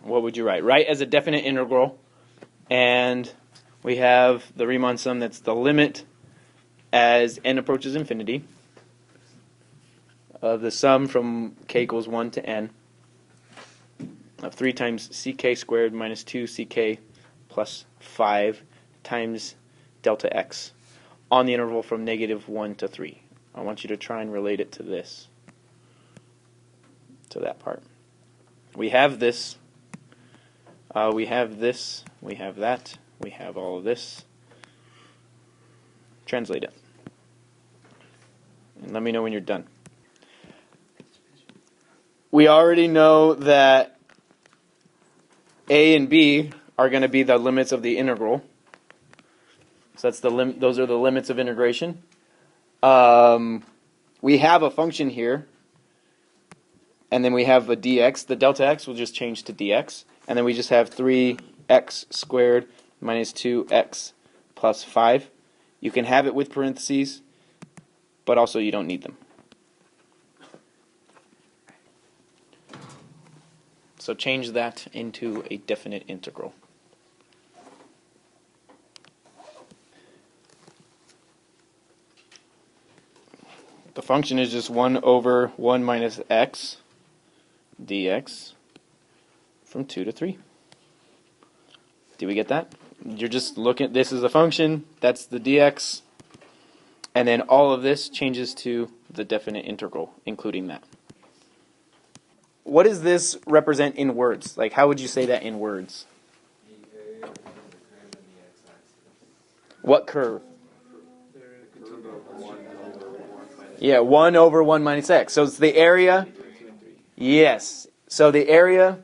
what would you write? Write as a definite integral, and we have the Riemann sum that's the limit as n approaches infinity of the sum from k equals 1 to n of 3 times ck squared minus 2ck plus 5 times delta x on the interval from negative 1 to 3. I want you to try and relate it to this, to that part. We have this, we have this, we have that, we have all of this. Translate it. And let me know when you're done. We already know that a and b are going to be the limits of the integral. So that's the those are the limits of integration. We have a function here, and then we have a dx. The delta x will just change to dx, and then we just have 3x squared minus 2x plus 5. You can have it with parentheses, but also you don't need them. So change that into a definite integral. The function is just 1 over 1 minus x dx from 2 to 3. Do we get that? You're just looking at this as a function, that's the dx, and then all of this changes to the definite integral, including that. What does this represent in words? Like, how would you say that in words? The area of the curve and the x-axis. What curve? Yeah, 1 over 1 minus x. So it's the area. Yes. So the area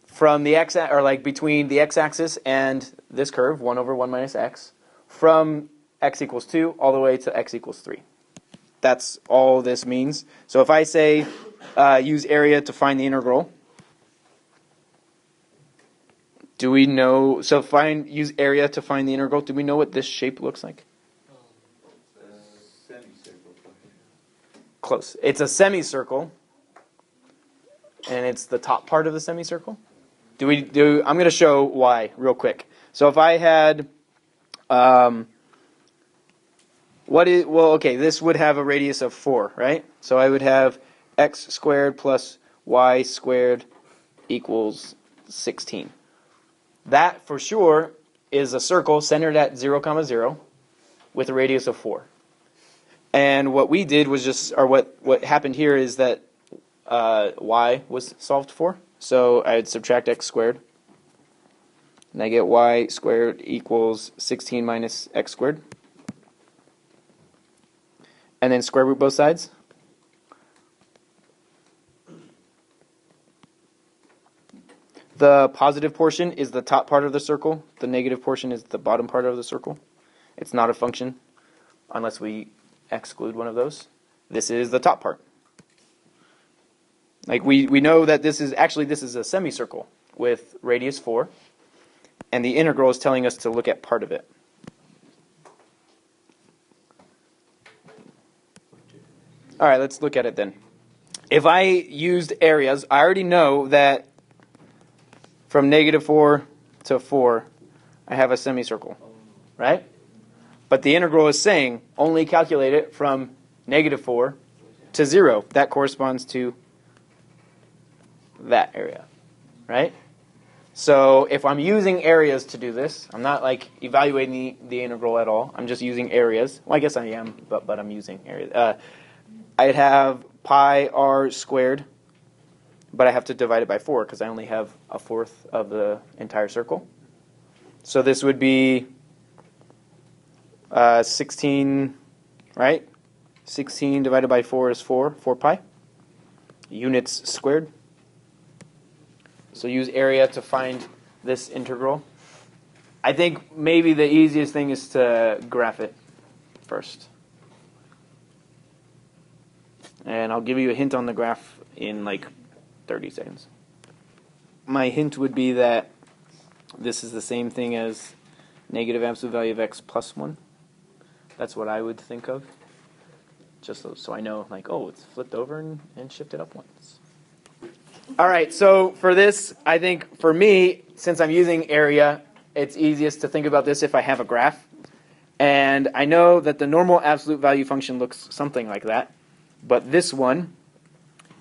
from the x, or like between the x-axis and this curve, 1 over 1 minus x, from x equals 2 all the way to x equals 3. That's all this means. So if I say use area to find the integral, do we know? So use area to find the integral. Do we know what this shape looks like? Close. It's a semicircle, and it's the top part of the semicircle. I'm going to show why real quick. So if I had, this would have a radius of 4, right? So I would have x squared plus y squared equals 16. That for sure is a circle centered at 0, 0 with a radius of 4. And what we did was what happened here is that y was solved for. So I'd subtract x squared. And I get y squared equals 16 minus x squared. And then square root both sides. The positive portion is the top part of the circle. The negative portion is the bottom part of the circle. It's not a function unless we exclude one of those. This is the top part. Like we know that this is a semicircle with radius 4, and the integral is telling us to look at part of it. All right, let's look at it then. If I used areas, I already know that from negative 4 to 4, I have a semicircle, right? But the integral is saying only calculate it from negative 4 to 0. That corresponds to that area, right? So if I'm using areas to do this, I'm not like evaluating the integral at all. I'm just using areas. Well, I guess I am, but I'm using areas. I'd have pi r squared, but I have to divide it by 4 because I only have a fourth of the entire circle. So this would be 16, right? 16 divided by 4 is 4 pi. Units squared. So use area to find this integral. I think maybe the easiest thing is to graph it first. And I'll give you a hint on the graph in like 30 seconds. My hint would be that this is the same thing as negative absolute value of x plus 1. That's what I would think of. Just so I know, like, oh, it's flipped over and shifted up once. All right, so for this, I think for me, since I'm using area, it's easiest to think about this if I have a graph. And I know that the normal absolute value function looks something like that. But this one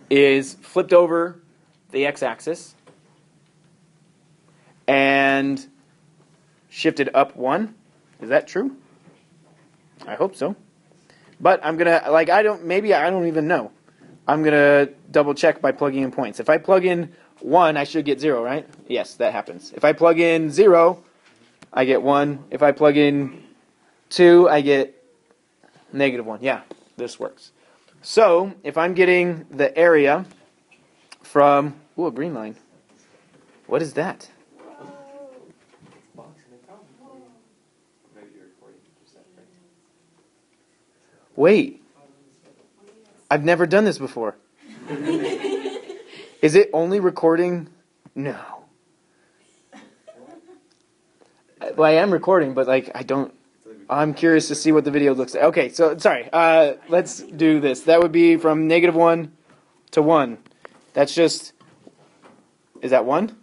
is flipped over the x-axis and shifted up 1. Is that true? I hope so. But I'm going to, maybe I don't even know. I'm going to double check by plugging in points. If I plug in 1, I should get 0, right? Yes, that happens. If I plug in 0, I get 1. If I plug in 2, I get -1. Yeah, this works. So if I'm getting the area from, ooh, a green line. What is that? Wait. I've never done this before. Is it only recording? No. Well, I am recording, but I'm curious to see what the video looks like. Okay, so sorry. Let's do this. That would be from -1 to 1. That's just, is that 1?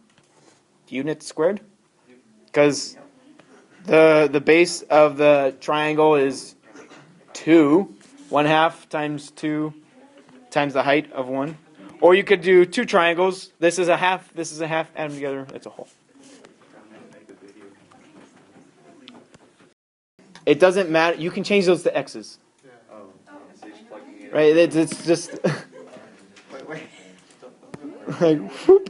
Units squared? Because the base of the triangle is 2. 1/2 times 2 times the height of 1. Or you could do 2 triangles. This is a half, this is a half, add them together, it's a whole. It doesn't matter. You can change those to x's. Right? It's just like, whoop,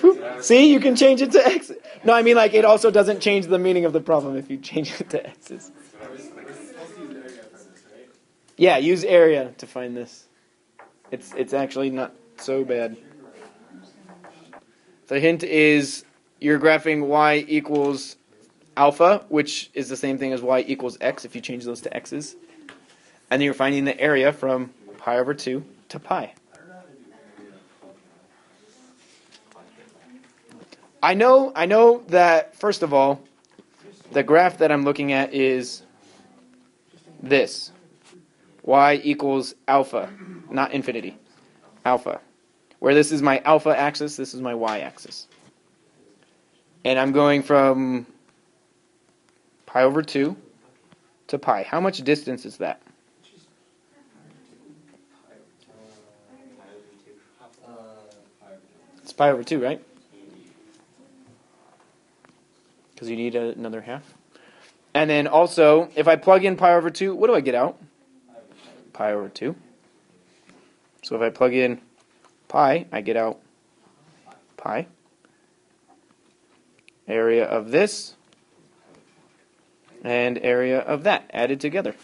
whoop. See, you can change it to x. No, I mean it also doesn't change the meaning of the problem if you change it to x's. Yeah, use area to find this. It's actually not so bad. The hint is you're graphing y equals alpha, which is the same thing as y equals x if you change those to x's. And then you're finding the area from pi over 2 to pi. I know that, first of all, the graph that I'm looking at is this. Y equals alpha, not infinity. Alpha. Where this is my alpha axis, this is my y axis. And I'm going from pi over 2 to pi. How much distance is that? It's pi over 2, right? Because you need another half. And then also, if I plug in pi over 2, what do I get out? Pi over 2. So if I plug in pi, I get out pi. Area of this and area of that added together.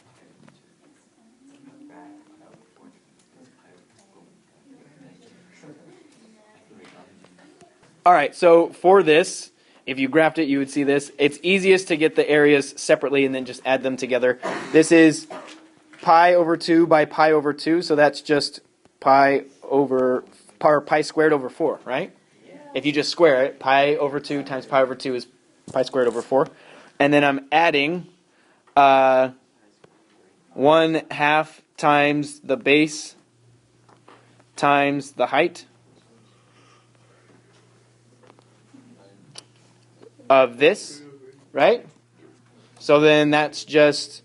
All right, so for this, if you graphed it, you would see this. It's easiest to get the areas separately and then just add them together. This is pi over 2 by pi over 2, so that's just pi squared over 4, right? If you just square it, pi over 2 times pi over 2 is pi squared over 4. And then I'm adding 1/2 times the base times the height of this, right? So then that's just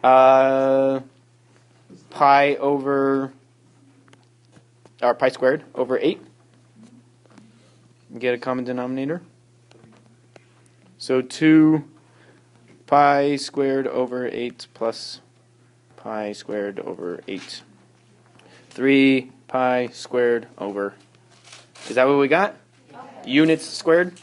pi squared over 8. Get a common denominator. So 2 pi squared over 8 plus pi squared over 8. 3 pi squared over. Is that what we got? Units squared?